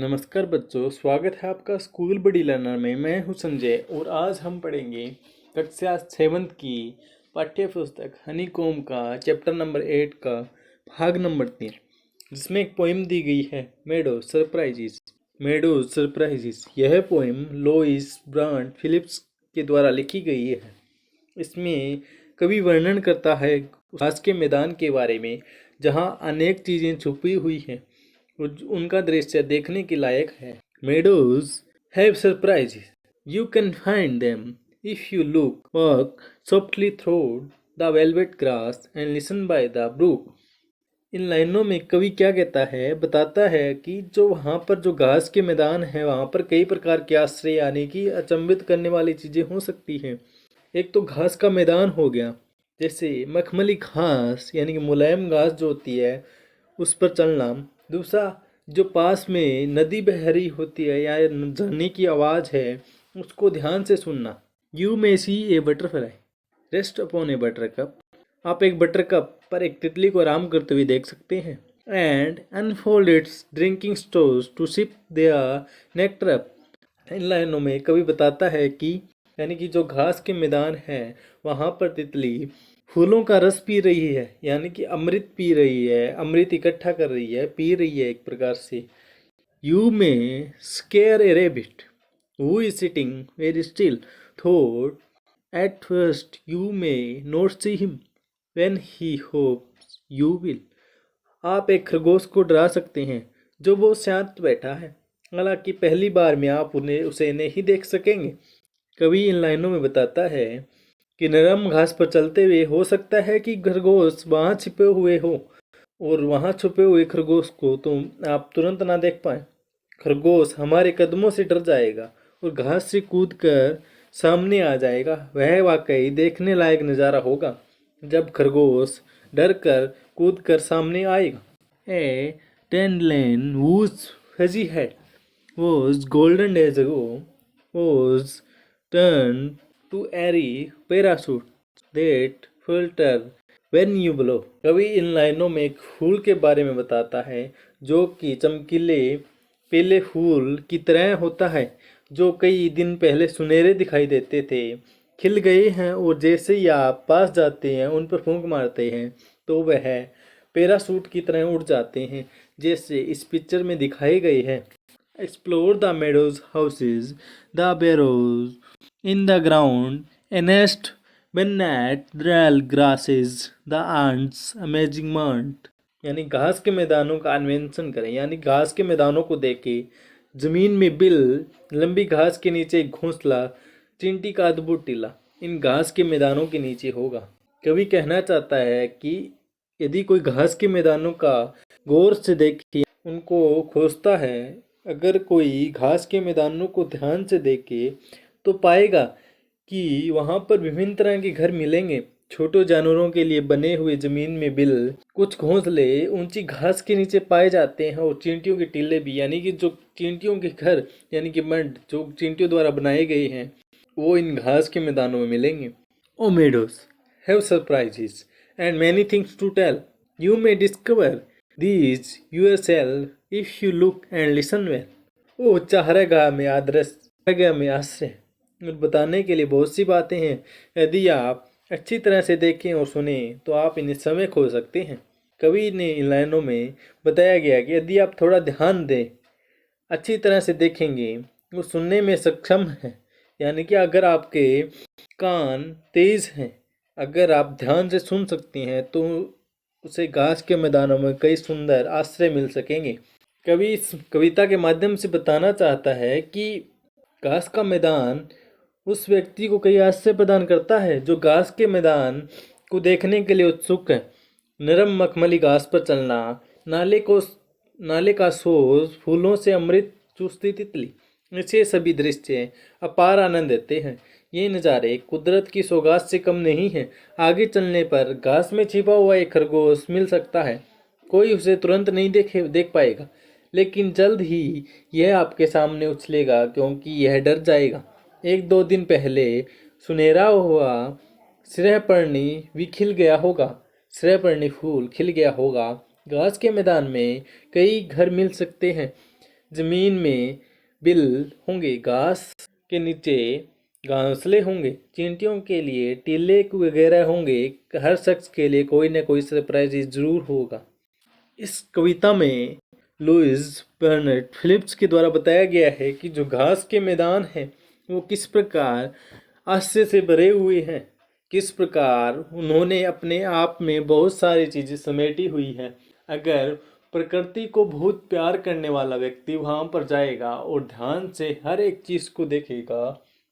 नमस्कार बच्चों, स्वागत है आपका स्कूल बड़ी लर्नर में। मैं हूं संजय और आज हम पढ़ेंगे कक्षा 7 की पाठ्य पुस्तक हनीकॉम्ब का चैप्टर नंबर 8 का भाग नंबर 3, जिसमें एक पोइम दी गई है, मेडोज सरप्राइजेस। मेडोज सरप्राइजेस यह पोइम लोइस ब्रांड फिलिप्स के द्वारा लिखी गई है। इसमें कवि वर्णन करता है घास के मैदान के बारे में, जहाँ अनेक चीज़ें छुपी हुई हैं। उनका दृश्य देखने के लायक है। Meadows have surprises. You can find them if you walk softly through the velvet grass and listen by the brook. इन लाइनों में कवि क्या कहता है, बताता है कि जो वहाँ पर जो घास के मैदान है, वहाँ पर कई प्रकार के आश्रय यानी कि अचंभित करने वाली चीज़ें हो सकती हैं। एक तो घास का मैदान हो गया, जैसे मखमली घास यानी कि मुलायम घास जो होती है उस पर चलना। दूसरा, जो पास में नदी बह रही होती है या झरने की आवाज़ है, उसको ध्यान से सुनना। You may see a butterfly rest upon a buttercup. आप एक बटर कप पर एक तितली को आराम करते हुए देख सकते हैं। And unfold its drinking stores to sip their nectar up. इन लाइनों में कवि बताता है कि यानी कि जो घास के मैदान है, वहाँ पर तितली फूलों का रस पी रही है, यानी कि अमृत पी रही है, अमृत इकट्ठा कर रही है, पी रही है एक प्रकार से। You may scare a rabbit who is sitting very still though at first you may not see him when he hops you will. आप एक खरगोश को डरा सकते हैं जो वो शांत बैठा है, हालांकि पहली बार में आप उसे नहीं देख सकेंगे। कवि इन लाइनों में बताता है कि नरम घास पर चलते हुए हो सकता है कि खरगोश वहाँ छिपे हुए हो, और वहाँ छुपे हुए खरगोश को तो आप तुरंत ना देख पाए। खरगोश हमारे कदमों से डर जाएगा और घास से कूदकर सामने आ जाएगा। वह वाकई देखने लायक नज़ारा होगा जब खरगोश डर कर कूद कर सामने आएगा। ए dandelion whose fuzzy head was golden days ago was turned to airy parachutes that filter when you blow. कवि इन लाइनों में एक फूल के बारे में बताता है जो कि चमकीले पीले फूल की तरह होता है, जो कई दिन पहले सुनहरे दिखाई देते थे, खिल गए हैं और जैसे ही आप पास जाते हैं, उन पर फूंक मारते हैं, तो वह पैराशूट की तरह उड़ जाते हैं, जैसे इस पिक्चर में दिखाए गए हैं। Explore the meadows houses the burrows in the ground a nest beneath ड्रैल grasses the ants amazing mound. यानी घास के मैदानों का अन्वेषण करें, यानी घास के मैदानों को देखें। जमीन में बिल, लंबी घास के नीचे एक घोंसला, चींटी का अद्भुत टीला इन घास के मैदानों के नीचे होगा। कवि कहना चाहता है कि यदि कोई घास के मैदानों का गौर से देखे, उनको खोजता है, अगर कोई घास के मैदानों को ध्यान से देखे तो पाएगा कि वहाँ पर विभिन्न तरह के घर मिलेंगे। छोटे जानवरों के लिए बने हुए जमीन में बिल, कुछ घोंसले ऊंची घास के नीचे पाए जाते हैं, और चींटियों के टीले भी, यानी कि जो चींटियों के घर यानी कि मड जो चींटियों द्वारा बनाए गए हैं, वो इन घास के मैदानों में मिलेंगे। Oh meadows have surprises and many things to tell. You may discover these yourself if you look and listen well. ओ चाहरेगा में आदर्श में आश्रय, और बताने के लिए बहुत सी बातें हैं। यदि आप अच्छी तरह से देखें और सुने तो आप इन्हें समय खो सकते हैं। कवि ने इन लाइनों में बताया गया कि यदि आप थोड़ा ध्यान दें, अच्छी तरह से देखेंगे और सुनने में सक्षम हैं, यानी कि अगर आपके कान तेज हैं, अगर आप ध्यान से सुन सकते हैं, तो उसे घास के मैदानों में कई सुंदर आश्रय मिल सकेंगे। कवि इस कविता के माध्यम से बताना चाहता है कि घास का मैदान उस व्यक्ति को कई आश्रय प्रदान करता है जो घास के मैदान को देखने के लिए उत्सुक है। नरम मखमली घास पर चलना, नाले का शोर, फूलों से अमृत चूसती तितली, ऐसे सभी दृश्य अपार आनंद देते हैं। ये नज़ारे कुदरत की सौगात से कम नहीं है। आगे चलने पर घास में छिपा हुआ एक खरगोश मिल सकता है। कोई उसे तुरंत नहीं देख पाएगा, लेकिन जल्द ही यह आपके सामने उछलेगा, क्योंकि यह डर जाएगा। 1-2 दिन पहले सुनहरा हुआ श्रयपर्णी भी खिल गया होगा, श्रयपर्णी फूल खिल गया होगा। घास के मैदान में कई घर मिल सकते हैं, जमीन में बिल होंगे, घास के नीचे घोंसले होंगे, चींटियों के लिए टीले वगैरह होंगे। हर शख्स के लिए कोई ना कोई सरप्राइज जरूर होगा। इस कविता में लुईस बर्नार्ड फिलिप्स के द्वारा बताया गया है कि जो घास के मैदान हैं वो किस प्रकार हास्य से भरे हुए हैं, किस प्रकार उन्होंने अपने आप में बहुत सारी चीज़ें समेटी हुई हैं। अगर प्रकृति को बहुत प्यार करने वाला व्यक्ति वहाँ पर जाएगा और ध्यान से हर एक चीज़ को देखेगा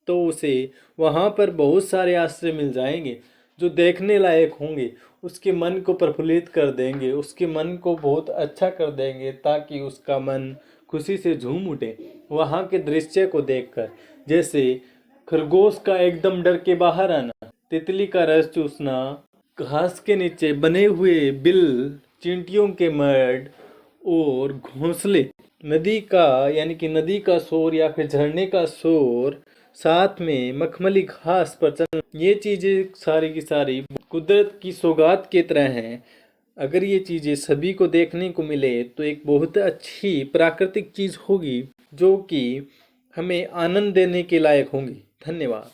तो उसे वहाँ पर बहुत सारे आश्रय मिल जाएंगे जो देखने लायक होंगे, उसके मन को प्रफुल्लित कर देंगे, उसके मन को बहुत अच्छा कर देंगे ताकि उसका मन खुशी से झूम उठे वहाँ के दृश्य को देखकर। जैसे खरगोश का एकदम डर के बाहर आना, तितली का रस चूसना, घास के नीचे बने हुए बिल, चींटियों के मर्द और घोंसले, नदी का यानी कि नदी का शोर या फिर झरने का शोर, साथ में मखमली घास पर चलना, ये चीज़ें सारी की सारी कुदरत की सौगात की तरह हैं। अगर ये चीज़ें सभी को देखने को मिले तो एक बहुत अच्छी प्राकृतिक चीज़ होगी जो कि हमें आनंद देने के लायक होंगी। धन्यवाद।